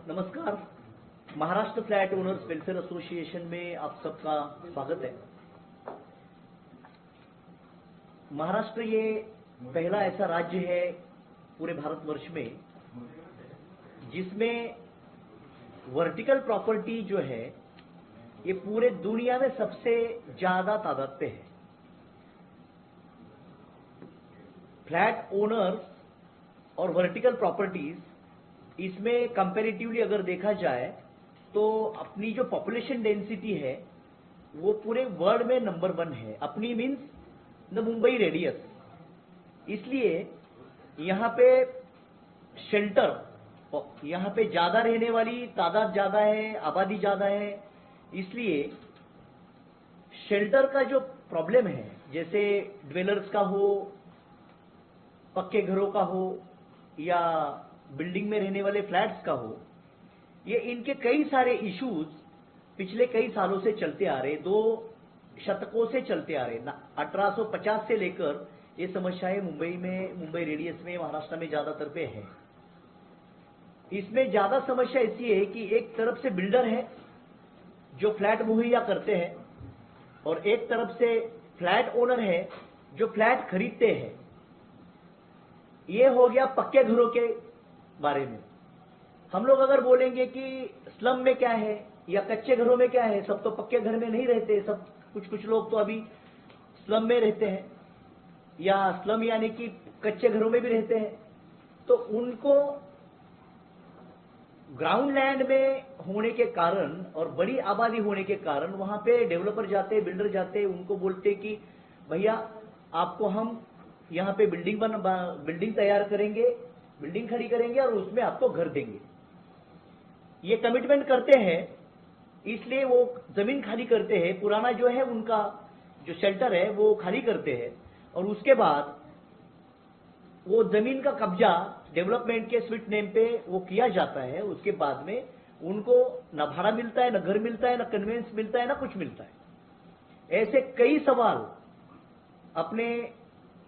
नमस्कार। Maharashtra flat owners welfare association में आप सबका स्वागत है। महाराष्ट्र ये पहला ऐसा राज्य है पूरे भारतवर्ष में जिसमें वर्टिकल प्रॉपर्टी जो है ये पूरे दुनिया में सबसे ज्यादा तादाद पे है। फ्लैट ओनर्स और वर्टिकल प्रॉपर्टीज इसमें कंपैरेटिवली अगर देखा जाए तो अपनी जो पॉपुलेशन डेंसिटी है वो पूरे वर्ल्ड में नंबर 1 है। अपनी मीन्स द मुंबई रेडियस। इसलिए यहाँ पे शेल्टर, यहाँ पे ज्यादा रहने वाली तादाद ज्यादा है, आबादी ज्यादा है। इसलिए शेल्टर का जो प्रॉब्लम है, जैसे ड्वेलर्स का हो, पक्के घरों का हो या बिल्डिंग में रहने वाले फ्लैट्स का हो, ये इनके कई सारे इश्यूज पिछले कई सालों से चलते आ रहे, 2 शतकों से चलते आ रहे। 1850 से लेकर ये समस्याएं मुंबई रेडियस में, महाराष्ट्र में ज्यादातर पे है। इसमें ज्यादा समस्या ऐसी है कि एक तरफ से बिल्डर है जो फ्लैट मुहैया करते हैं और एक तरफ से फ्लैट ओनर है जो फ्लैट खरीदते हैं। ये हो गया पक्के घरों के बारे में। हम लोग अगर बोलेंगे कि स्लम में क्या है या कच्चे घरों में क्या है, सब तो पक्के घर में नहीं रहते, सब कुछ लोग तो अभी स्लम में रहते हैं या स्लम यानी कि कच्चे घरों में भी रहते हैं। तो उनको ग्राउंड लैंड में होने के कारण और बड़ी आबादी होने के कारण वहां पे डेवलपर जाते, बिल्डर जाते, उनको बोलते कि भैया आपको हम यहाँ पे बिल्डिंग तैयार करेंगे, बिल्डिंग खड़ी करेंगे और उसमें आपको घर देंगे। ये कमिटमेंट करते हैं, इसलिए वो जमीन खाली करते हैं, पुराना जो है उनका जो शेल्टर है वो खाली करते हैं और उसके बाद वो जमीन का कब्जा डेवलपमेंट के स्वीट नेम पे वो किया जाता है। उसके बाद में उनको न भाड़ा मिलता है, न घर मिलता है, न कन्वेंस मिलता है, न कुछ मिलता है। ऐसे कई सवाल अपने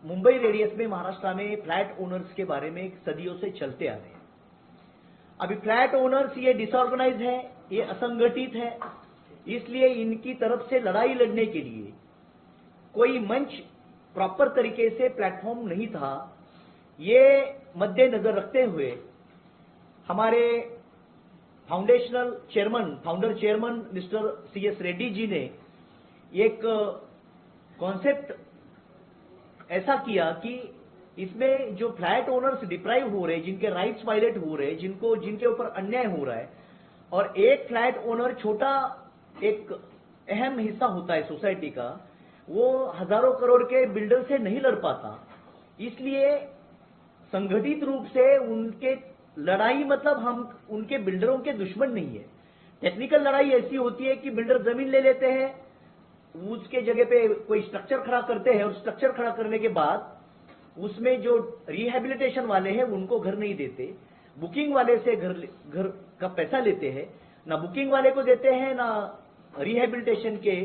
मुंबई रेडियस में, महाराष्ट्र में फ्लैट ओनर्स के बारे में सदियों से चलते आ रहे हैं। अभी फ्लैट ओनर्स ये डिसऑर्गेनाइज है, ये असंगठित है, इसलिए इनकी तरफ से लड़ाई लड़ने के लिए कोई मंच प्रॉपर तरीके से प्लेटफॉर्म नहीं था। ये मद्देनजर रखते हुए हमारे founder chairman Mister CS Reddy ji ने एक कॉन्सेप्ट ऐसा किया कि इसमें जो फ्लैट ओनर्स डिप्राइव हो रहे, जिनके राइट्स वायलेट हो रहे, जिनके ऊपर अन्याय हो रहा है, और एक फ्लैट ओनर छोटा एक अहम हिस्सा होता है सोसाइटी का, वो हजारों करोड़ के बिल्डर से नहीं लड़ पाता। इसलिए संगठित रूप से उनके लड़ाई, मतलब हम उनके बिल्डरों के दुश्मन नहीं है। टेक्निकल लड़ाई ऐसी होती है कि बिल्डर जमीन ले लेते हैं, उसके जगह पे कोई स्ट्रक्चर खड़ा करते हैं और स्ट्रक्चर खड़ा करने के बाद उसमें जो रिहेबिलिटेशन वाले हैं उनको घर नहीं देते, बुकिंग वाले से घर का पैसा लेते हैं, ना बुकिंग वाले को देते हैं, ना रिहेबिलिटेशन के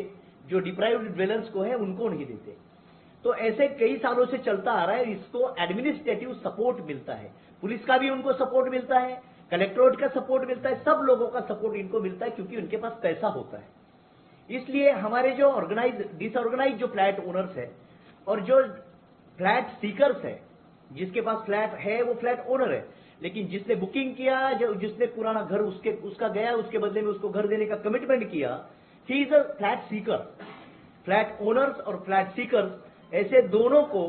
जो डिप्राइव्ड ड्वेलर्स को है उनको नहीं देते। तो ऐसे कई सालों से चलता आ रहा है। इसको एडमिनिस्ट्रेटिव सपोर्ट मिलता है, पुलिस का भी उनको सपोर्ट मिलता है, कलेक्टोरेट का सपोर्ट मिलता है, सब लोगों का सपोर्ट इनको मिलता है क्योंकि उनके पास पैसा होता है। इसलिए हमारे जो डिसऑर्गेनाइज जो फ्लैट ओनर्स है और जो फ्लैट सीकर्स है, जिसके पास फ्लैट है वो फ्लैट ओनर है, लेकिन जिसने बुकिंग किया, जिसने पुराना घर उसका गया, उसके बदले में उसको घर देने का कमिटमेंट किया, he is a flat Sikar. Flat owners और फ्लैट सीकर्स, ऐसे दोनों को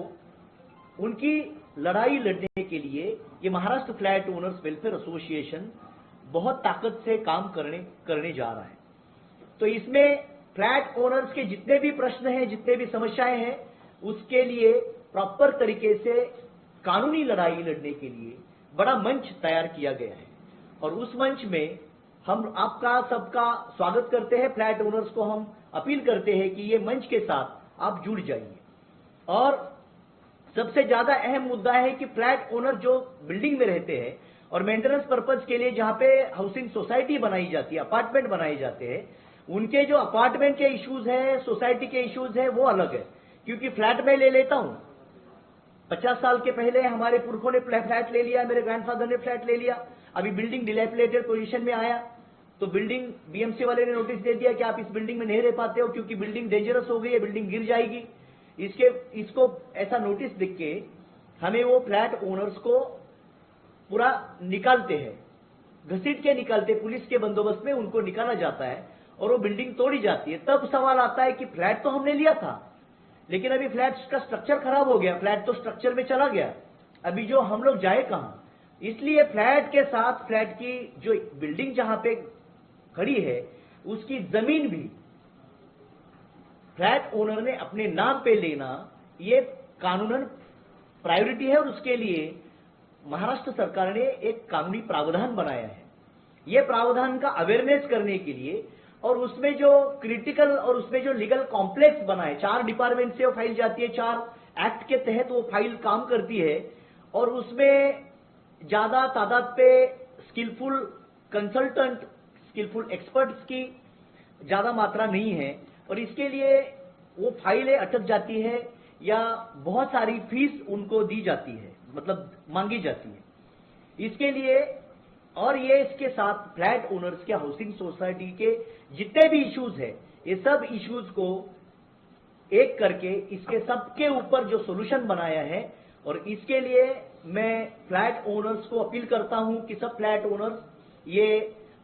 उनकी लड़ाई लड़ने के लिए ये Maharashtra flat owners welfare association बहुत ताकत से काम करने जा रहा है। तो इसमें फ्लैट ओनर्स के जितने भी प्रश्न हैं, जितने भी समस्याएं हैं, उसके लिए प्रॉपर तरीके से कानूनी लड़ाई लड़ने के लिए बड़ा मंच तैयार किया गया है और उस मंच में हम आपका सबका स्वागत करते हैं। फ्लैट ओनर्स को हम अपील करते हैं कि ये मंच के साथ आप जुड़ जाइए। और सबसे ज्यादा अहम मुद्दा है कि फ्लैट ओनर जो बिल्डिंग में रहते हैं और मेंटेनेंस पर्पज के लिए जहां पे हाउसिंग सोसाइटी बनाई जाती है, अपार्टमेंट बनाए जाते हैं, उनके जो अपार्टमेंट के इश्यूज है, सोसाइटी के इश्यूज है, वो अलग है। क्योंकि फ्लैट में ले लेता हूं, 50 साल के पहले हमारे पुरखों ने फ्लैट ले लिया, मेरे ग्रैंडफादर ने फ्लैट ले लिया, अभी बिल्डिंग डिलैपिलेटेड पोजीशन में आया तो बिल्डिंग बीएमसी वाले ने नोटिस दे दिया कि आप इस बिल्डिंग में नहीं रह पाते हो क्योंकि बिल्डिंग डेंजरस हो गई है, बिल्डिंग गिर जाएगी। इसको ऐसा नोटिस देख के हमें वो फ्लैट ओनर्स को पूरा निकालते हैं, घसीट के निकालते, पुलिस के बंदोबस्त में उनको निकाला जाता है और वो बिल्डिंग तोड़ी जाती है। तब सवाल आता है कि फ्लैट तो हमने लिया था, लेकिन अभी फ्लैट का स्ट्रक्चर खराब हो गया, फ्लैट तो स्ट्रक्चर में चला गया, अभी जो हम लोग जाए कहां? इसलिए फ्लैट के साथ फ्लैट की जो बिल्डिंग जहां पे खड़ी है उसकी जमीन भी फ्लैट ओनर ने अपने नाम पे लेना ये कानूनन प्रायोरिटी है और उसके लिए महाराष्ट्र सरकार ने एक कानूनी प्रावधान बनाया है। ये प्रावधान का अवेयरनेस करने के लिए और उसमें जो क्रिटिकल और उसमें जो लीगल कॉम्प्लेक्स बना है, 4 डिपार्टमेंट से वो फाइल जाती है, 4 एक्ट के तहत वो फाइल काम करती है और उसमें ज्यादा तादाद पे स्किलफुल कंसल्टेंट, स्किलफुल एक्सपर्ट्स की ज्यादा मात्रा नहीं है और इसके लिए वो फाइलें अटक जाती है या बहुत सारी फीस उनको दी जाती है, मतलब मांगी जाती है। इसके लिए और ये इसके साथ फ्लैट ओनर्स के, हाउसिंग सोसाइटी के जितने भी इश्यूज है, ये सब इश्यूज को एक करके इसके सबके ऊपर जो सोल्यूशन बनाया है और इसके लिए मैं फ्लैट ओनर्स को अपील करता हूं कि सब फ्लैट ओनर्स ये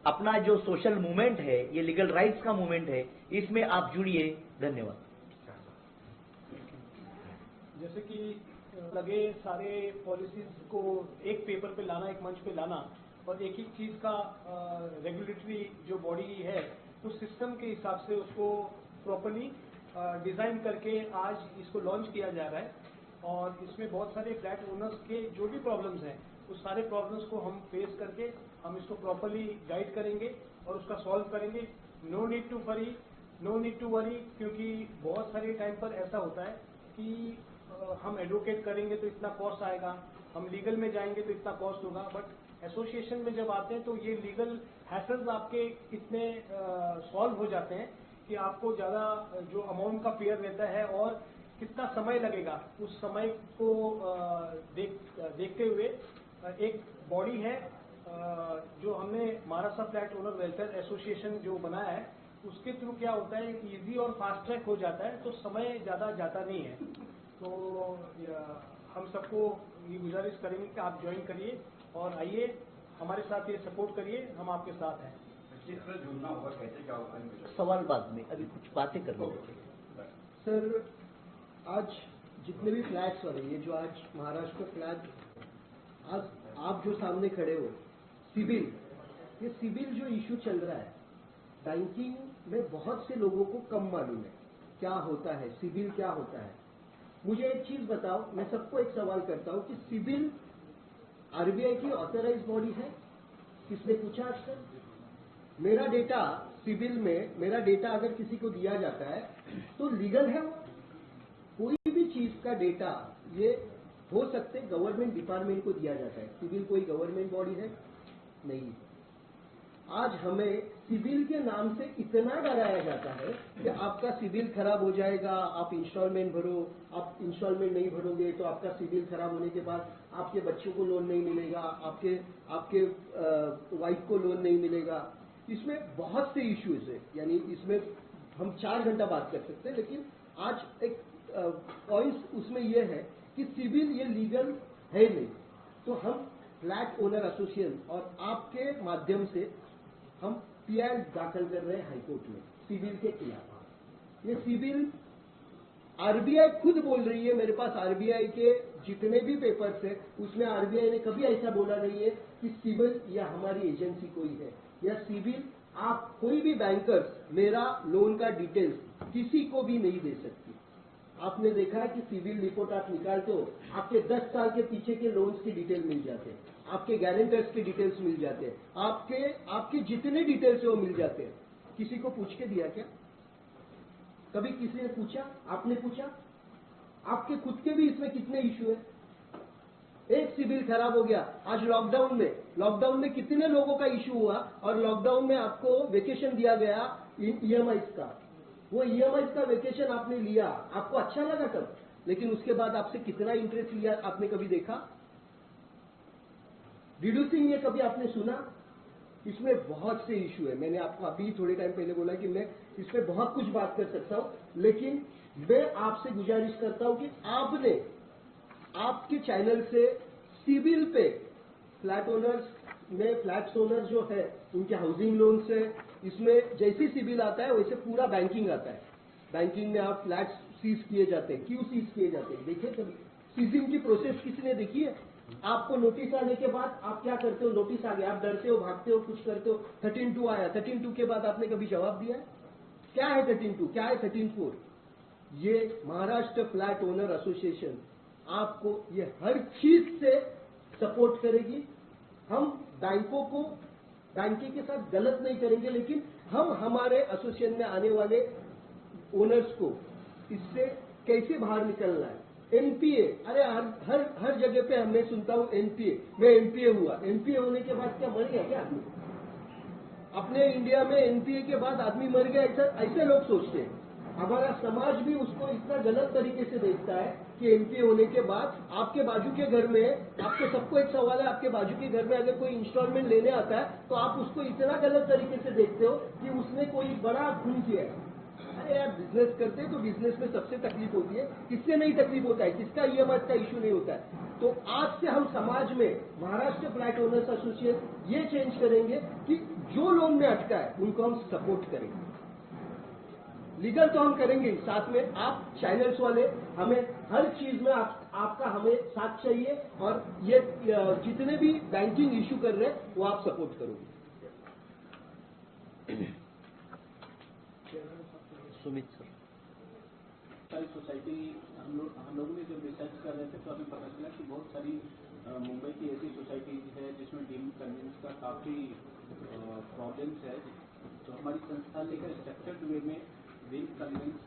अपना जो सोशल मूवमेंट है, ये लीगल राइट्स का मूवमेंट है, इसमें आप जुड़िए। धन्यवाद। जैसे कि लगे सारे पॉलिसीज को एक पेपर पे लाना, एक मंच पे लाना और एक चीज का रेगुलेटरी जो बॉडी है उस सिस्टम के हिसाब से उसको प्रॉपर्ली डिजाइन करके आज इसको लॉन्च किया जा रहा है और इसमें बहुत सारे फ्लैट ओनर्स के जो भी प्रॉब्लम्स हैं उस सारे प्रॉब्लम्स को हम फेस करके हम इसको प्रॉपर्ली गाइड करेंगे और उसका सॉल्व करेंगे। नो नीड टू वरी, क्योंकि बहुत सारे टाइम पर ऐसा होता है कि हम एडवोकेट करेंगे तो इतना कॉस्ट आएगा, हम लीगल में जाएंगे तो इतना कॉस्ट होगा, बट एसोसिएशन में जब आते हैं तो ये लीगल हैसल्स आपके इतने सॉल्व हो जाते हैं कि आपको ज़्यादा जो अमाउंट का फेयर रहता है और कितना समय लगेगा उस समय को देखते हुए एक बॉडी है जो हमने Maharashtra flat owner welfare association जो बनाया है उसके थ्रू क्या होता है इजी और फास्ट ट्रैक हो जाता है, तो समय ज़्यादा जाता नहीं है। तो हम सबको ये गुजारिश करेंगे कि आप ज्वाइन करिए और आइए हमारे साथ ये सपोर्ट करिए, हम आपके साथ हैं। जुड़ना होगा, कैसे क्या होगा? सवाल बाद में, अभी कुछ बातें कर लो। सर, आज जितने भी फ्लैट्स वाले, ये जो आज महाराष्ट्र फ्लैट, आज आप जो सामने खड़े हो, सिविल, ये सिविल जो इशू चल रहा है, बैंकिंग में बहुत से लोगों को कम मालूम है क्या होता है, सिविल क्या होता है। मुझे एक चीज बताओ, मैं सबको एक सवाल करता हूं कि सिविल आरबीआई की ऑथराइज बॉडी है? किसने पूछा आज तक? मेरा डेटा सिविल में, मेरा डेटा अगर किसी को दिया जाता है तो लीगल है वो? कोई भी चीज का डेटा ये हो सकते गवर्नमेंट डिपार्टमेंट को दिया जाता है, सिविल कोई गवर्नमेंट बॉडी है नहीं। आज हमें सिविल के नाम से इतना डराया जाता है कि आपका सिविल खराब हो जाएगा, आप इंस्टॉलमेंट भरो, आप इंस्टॉलमेंट नहीं भरोगे तो आपका सिविल खराब होने के बाद आपके बच्चों को लोन नहीं मिलेगा, आपके वाइफ को लोन नहीं मिलेगा। इसमें बहुत से इश्यूज है, यानी इसमें हम 4 घंटा बात कर सकते हैं, लेकिन आज एक पॉइंट उसमें यह है कि सिविल ये लीगल है नहीं। तो हम फ्लैट ओनर एसोसिएशन और आपके माध्यम से हम पीआई दाखिल कर रहे हैं हाईकोर्ट में सिविल के खिलाफ। ये सिविल आरबीआई खुद बोल रही है, मेरे पास आरबीआई के जितने भी पेपर्स है उसमें आरबीआई ने कभी ऐसा बोला नहीं है कि सिविल या हमारी एजेंसी कोई है या सिविल। आप कोई भी बैंकर्स मेरा लोन का डिटेल्स किसी को भी नहीं दे सकती। आपने देखा है कि सिविल रिपोर्ट आप निकालते हो, आपके 10 साल के पीछे के लोन्स की डिटेल मिल जाते हैं, आपके गारंटर्स की डिटेल्स मिल जाते हैं, आपके जितने डिटेल्स है वो मिल जाते हैं। किसी को पूछ के दिया क्या? कभी किसी ने पूछा? आपने पूछा? आपके खुद के भी इसमें कितने इश्यू है? एक सिविल खराब हो गया। आज लॉकडाउन में कितने लोगों का इश्यू हुआ और लॉकडाउन में आपको वेकेशन दिया गया ईएमआईस का। वो ईएमआईस का वेकेशन आपने लिया, आपको अच्छा लगा तब, लेकिन उसके बाद आपसे कितना इंटरेस्ट लिया आपने कभी देखा? रिड्यूसिंग ये कभी आपने सुना? इसमें बहुत से इशू है। मैंने आपको अभी थोड़े टाइम पहले बोला कि मैं इस पे बहुत कुछ बात कर सकता हूं, लेकिन मैं आपसे गुजारिश करता हूं कि आपने आपके चैनल से सिविल पे फ्लैट ओनर्स में फ्लैट्स ओनर जो है उनके हाउसिंग लोन से, इसमें जैसे सिविल आता है वैसे पूरा बैंकिंग आता है। बैंकिंग में आप फ्लैट्स सीज किए जाते हैं, क्यों सीज किए जाते हैं देखिए कभी? सीजिंग की प्रोसेस किसी ने देखी है? आपको नोटिस आने के बाद आप क्या करते हो? नोटिस आ गया, आप डरते हो, भागते हो, कुछ करते हो। 13(2) आया, 13(2) के बाद आपने कभी जवाब दिया है? क्या है 13(2), क्या है 13(4)? ये महाराष्ट्र फ्लैट ओनर एसोसिएशन आपको ये हर चीज से सपोर्ट करेगी। हम बैंकों को बैंकिंग के साथ गलत नहीं करेंगे, लेकिन हम हमारे एसोसिएशन में आने वाले ओनर्स को इससे कैसे बाहर निकलना है। एनपीए, अरे हर जगह पे मैं सुनता हूं एनपीए, मैं एनपीए हुआ। एनपीए होने के बाद क्या मर गया क्या आदमी? अपने इंडिया में एनपीए के बाद आदमी मर गया ऐसे लोग सोचते हैं। हमारा समाज भी उसको इतना गलत तरीके से देखता है कि एनपीए होने के बाद आपके बाजू के घर में, आपको सबको एक सवाल है, आपके बाजू के घर में अगर कोई इंस्टॉलमेंट लेने आता है तो आप उसको इतना गलत तरीके से देखते हो कि उसने कोई बड़ा खून किया है। अरे यार, बिजनेस करते तो बिजनेस में सबसे तकलीफ होती है, किससे नहीं तकलीफ होता है? किसका ईएमआई का इश्यू नहीं होता है? तो आज से हम समाज में महाराष्ट्र फ्लैट ओनर्स एसोसिएशन ये चेंज करेंगे कि जो लोन में अटका है उनको हम सपोर्ट करेंगे। लीगल तो हम करेंगे, साथ में आप चैनल्स वाले हमें हर चीज में आपका हमें साथ चाहिए, और ये जितने भी बैंकिंग इश्यू कर रहे हैं वो आप सपोर्ट करोगे। सुमित सर। सारी सोसाइटी हम लोग ने जब रिसर्च कर रहे थे तो हमें पता चला कि बहुत सारी मुंबई की ऐसी सोसाइटीज है जिसमें डीम कन्वेंस का काफ़ी प्रॉब्लम्स है। तो हमारी संस्था ने एक स्ट्रक्चर्ड वे में डीम कन्वेंस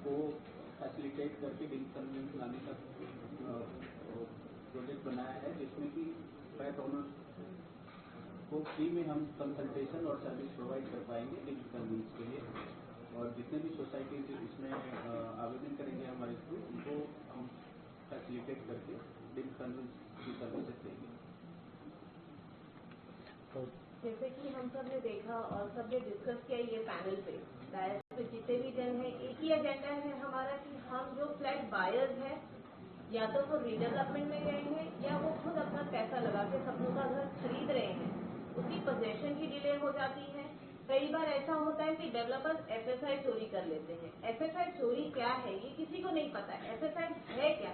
को फैसिलिटेट करके डीम कन्वेंस लाने का प्रोजेक्ट बनाया है, जिसमें कि फ्लैट ओनर्स को फ्री में हम कंसल्टेशन और सर्विस प्रोवाइड कर पाएंगे डीम कन्वेंस के लिए। और जितने भी सोसाइटीज इसमें आवेदन करेंगे हमारे थ्रू, उनको हम फैसिलिटेट करके डीम कन्वेंस की सर्विसेज देंगे। जैसे कि हम सब ने देखा और सब ने डिस्कस किया ये पैनल पे, डायस पे जितने भी जन हैं, एक ही एजेंडा है हमारा कि हम जो फ्लैट बायर्स हैं, या तो वो रीडेवलपमेंट में गए हैं या वो खुद अपना पैसा लगा के सपनों का घर खरीद रहे हैं, उसकी पोजेशन की डिले हो जाती है। कई बार ऐसा होता है कि डेवलपर्स एफएसआई चोरी कर लेते हैं। एफएसआई चोरी क्या है ये किसी को नहीं पता। एफएसआई है क्या?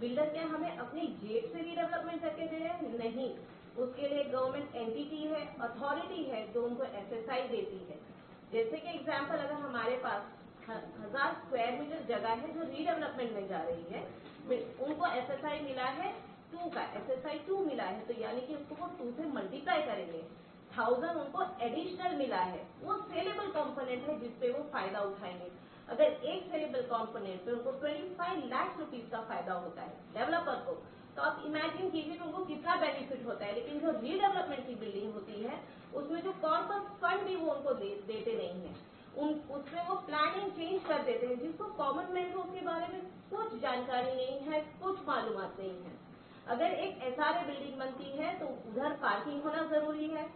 बिल्डर क्या हमें अपनी जेब से रीडेवलपमेंट करके दे रहे हैं? नहीं, उसके लिए गवर्नमेंट एंटिटी है, अथॉरिटी है जो उनको एफएसआई देती है। जैसे कि एग्जाम्पल, अगर हमारे पास 1000 स्क्वायर मीटर जगह है जो रीडेवलपमेंट में जा रही है, उनको एफएसआई मिला है 2 का, एफएसआई 2 मिला है, तो यानी कि उसको वो 2 से मल्टीप्लाई करेंगे, 1000 उनको एडिशनल मिला है। वो सेलेबल कंपोनेंट है जिसपे वो फायदा उठाएंगे। अगर एक सेलेबल कंपोनेंट पे उनको 25 लाख रुपीज का फायदा होता है डेवलपर को, तो आप इमेजिन कीजिए उनको कितना बेनिफिट होता है। लेकिन जो रीडेवलपमेंट की बिल्डिंग होती है उसमें जो कॉर्पस फंड भी वो उनको देते नहीं है, उसमें वो प्लानिंग चेंज कर देते हैं, जिसको कॉमन मैन को उसके बारे में कुछ जानकारी नहीं है, कुछ मालूमात नहीं है। अगर एक एसआरए बिल्डिंग बनती है तो उधर पार्किंग होना जरूरी है,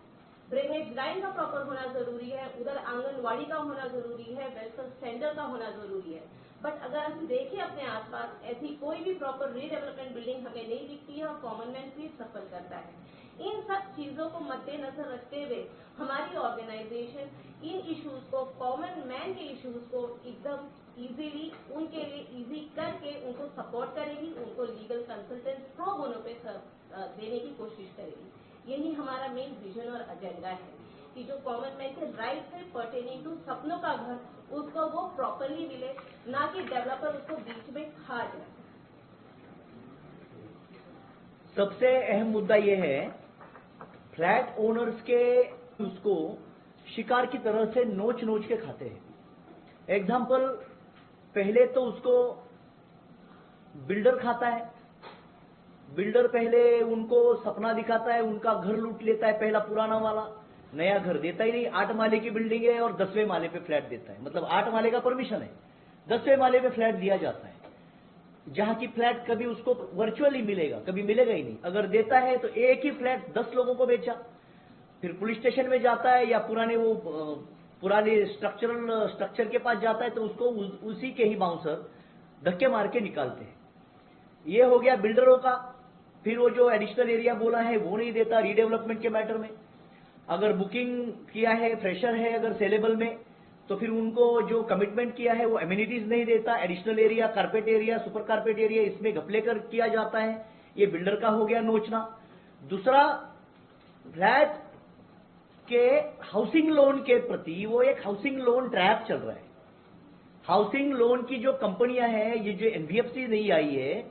ड्रेनेज लाइन का प्रॉपर होना जरूरी है, उधर आंगनवाड़ी का होना जरूरी है, वेलफेयर सेंटर का होना जरूरी है। बट अगर हम देखें अपने आसपास, ऐसी कोई भी प्रॉपर रीडेवलपमेंट बिल्डिंग हमें नहीं दिखती है और कॉमन मैन भी सफर करता है। इन सब चीजों को मद्देनजर रखते हुए हमारी ऑर्गेनाइजेशन इन इश्यूज को, कॉमन मैन के इश्यूज को एकदम इजीली उनके लिए इजी करके उनको सपोर्ट करेगी, उनको लीगल कंसल्टेंट प्रो बोनो पे देने की कोशिश करेगी। यही हमारा मेन विजन और एजेंडा है कि जो कॉमन मैन के राइट से पर्टेनिंग टू सपनों का घर, उसको वो प्रॉपरली मिले, ना कि डेवलपर उसको बीच में खा जाए। सबसे अहम मुद्दा यह है, फ्लैट ओनर्स के उसको शिकार की तरह से नोच नोच के खाते हैं। एग्जाम्पल, पहले तो उसको बिल्डर खाता है। बिल्डर पहले उनको सपना दिखाता है, उनका घर लूट लेता है, पहला पुराना वाला, नया घर देता ही नहीं। 8 माले की बिल्डिंग है और 10वें माले पे फ्लैट देता है, मतलब 8 माले का परमिशन है, 10वें माले पे फ्लैट दिया जाता है। जहां की फ्लैट कभी उसको वर्चुअली मिलेगा, कभी मिलेगा ही नहीं। अगर देता है तो एक ही फ्लैट 10 लोगों को बेचा, फिर पुलिस स्टेशन में जाता है या पुराने स्ट्रक्चर के पास जाता है तो उसको उसी के ही बाउंसर धक्के मार के निकालते हैं। ये हो गया बिल्डरों का। फिर वो जो एडिशनल एरिया बोला है वो नहीं देता रीडेवलपमेंट के मैटर में। अगर बुकिंग किया है, फ्रेशर है अगर सेलेबल में, तो फिर उनको जो कमिटमेंट किया है वो एमिनिटीज नहीं देता। Additional area, carpet area, super carpet area, इसमें घपले कर किया जाता है। ये बिल्डर का हो गया नोचना। दूसरा, फ्लैट के हाउसिंग लोन के प्रति वो एक हाउसिंग लोन ट्रैप चल रहा है। हाउसिंग लोन की जो कंपनियां हैं, ये जो एनबीएफसी नहीं आई है,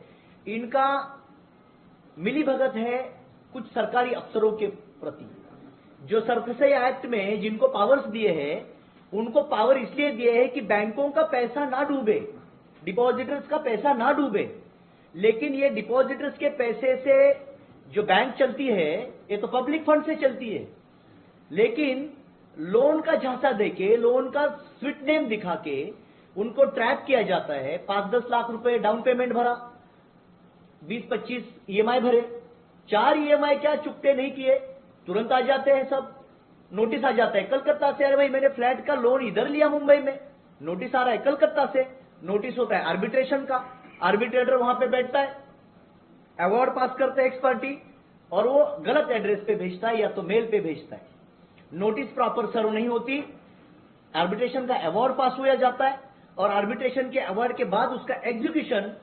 इनका मिलीभगत है कुछ सरकारी अफसरों के प्रति। जो सरफेसी एक्ट में जिनको पावर्स दिए हैं, उनको पावर इसलिए दिए हैं कि बैंकों का पैसा ना डूबे, डिपॉजिटर्स का पैसा ना डूबे। लेकिन ये डिपॉजिटर्स के पैसे से जो बैंक चलती है, ये तो पब्लिक फंड से चलती है। लेकिन लोन का झांसा देके, लोन का स्वीट नेम दिखा के उनको ट्रैप किया जाता है। 5-10 लाख रुपए डाउन पेमेंट भरा, 20-25 ईएमआई भरे, 4 ईएमआई क्या चुकते नहीं किए, तुरंत आ जाते हैं सब, नोटिस आ जाता है कलकत्ता से। अरे भाई मैंने फ्लैट का लोन इधर लिया मुंबई में, नोटिस आ रहा है कलकत्ता से। नोटिस होता है आर्बिट्रेशन का, आर्बिट्रेटर वहां पे बैठता है, अवार्ड पास करता है एक्सपर्टी, और वो गलत एड्रेस पे भेजता है या तो मेल पे भेजता है। नोटिस प्रॉपर सर्व नहीं होती, आर्बिट्रेशन का अवार्ड पास हो जाता है, और आर्बिट्रेशन के अवार्ड के बाद उसका एग्जीक्यूशन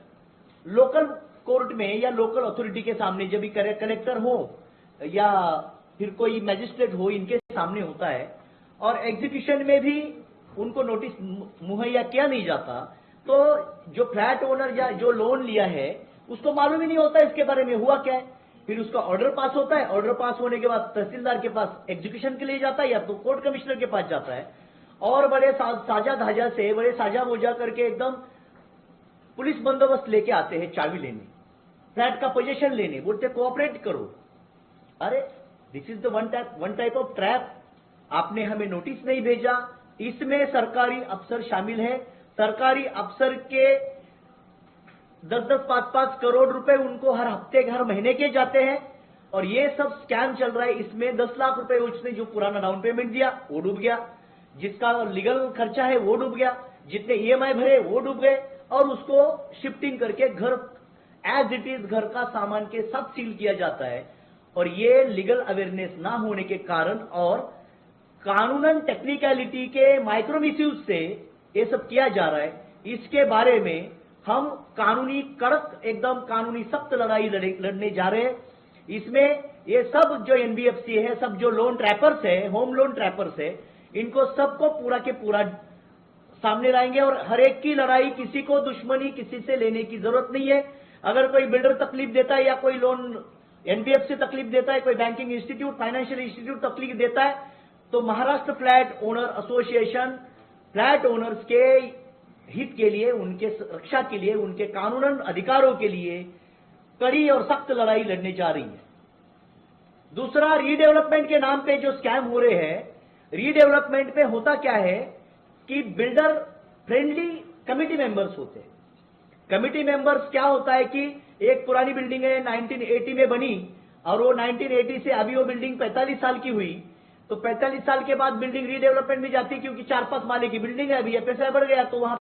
लोकल कोर्ट में या लोकल अथॉरिटी के सामने, जब भी कलेक्टर हो या फिर कोई मैजिस्ट्रेट हो, इनके सामने होता है। और एग्जीक्यूशन में भी उनको नोटिस मुहैया किया नहीं जाता, तो जो फ्लैट ओनर या जो लोन लिया है उसको मालूम ही नहीं होता इसके बारे में हुआ क्या है। फिर उसका ऑर्डर पास होता है, ऑर्डर पास होने के बाद तहसीलदार के पास एग्जीक्यूशन के लिए जाता है या तो कोर्ट कमिश्नर के पास जाता है, और बड़े साजा धाजा से, बड़े साजा मोजा करके एकदम पुलिस बंदोबस्त लेके आते हैं चाबी लेने, फ्लैट का पोजीशन लेने, बोलते कोऑपरेट करो। अरे this is the one type of trap. आपने हमें नोटिस नहीं भेजा, इसमें सरकारी अफसर शामिल है। सरकारी अफसर के 10-10, 5-5 करोड़ रुपए उनको हर हफ्ते, हर महीने के जाते हैं, और ये सब स्कैम चल रहा है। इसमें 10 लाख रुपए उसने जो पुराना डाउन पेमेंट दिया वो डूब गया, जिसका लीगल खर्चा है वो डूब गया, जितने ईएमआई भरे वो डूब गए, और उसको शिफ्टिंग करके घर एज इट इज घर का सामान के साथ सील किया जाता है। और ये लीगल अवेयरनेस ना होने के कारण और कानूनन टेक्निकलिटी के माइक्रो मिसयूज से ये सब किया जा रहा है। इसके बारे में हम कानूनी कड़क, एकदम कानूनी सख्त लड़ाई लड़ने जा रहे हैं। इसमें ये सब जो एनबीएफसी है, सब जो लोन ट्रैपर्स है, होम लोन ट्रैपर्स है, इनको सबको पूरा के पूरा सामने लाएंगे। और हर एक की लड़ाई, किसी को दुश्मनी किसी से लेने की जरूरत नहीं है। अगर कोई बिल्डर तकलीफ देता है या कोई लोन एनबीएफसी तकलीफ देता है, कोई बैंकिंग इंस्टीट्यूट, फाइनेंशियल इंस्टीट्यूट तकलीफ देता है, तो Maharashtra flat owner association flat owners के हित के लिए, उनके रक्षा के लिए, उनके कानूनन अधिकारों के लिए कड़ी और सख्त लड़ाई लड़ने जा रही है। दूसरा, रीडेवलपमेंट के नाम पे जो स्कैम हो रहे हैं, रीडेवलपमेंट पे होता क्या है कि बिल्डर फ्रेंडली कमिटी मेंबर्स होते हैं। कमिटी मेंबर्स क्या होता है कि एक पुरानी बिल्डिंग है 1980 में बनी, और वो 1980 से अभी वो बिल्डिंग 45 साल की हुई, तो 45 साल के बाद बिल्डिंग रीडेवलपमेंट में जाती है, क्योंकि 4-5 माले की बिल्डिंग है, अभी पैसा बढ़ गया, तो वहां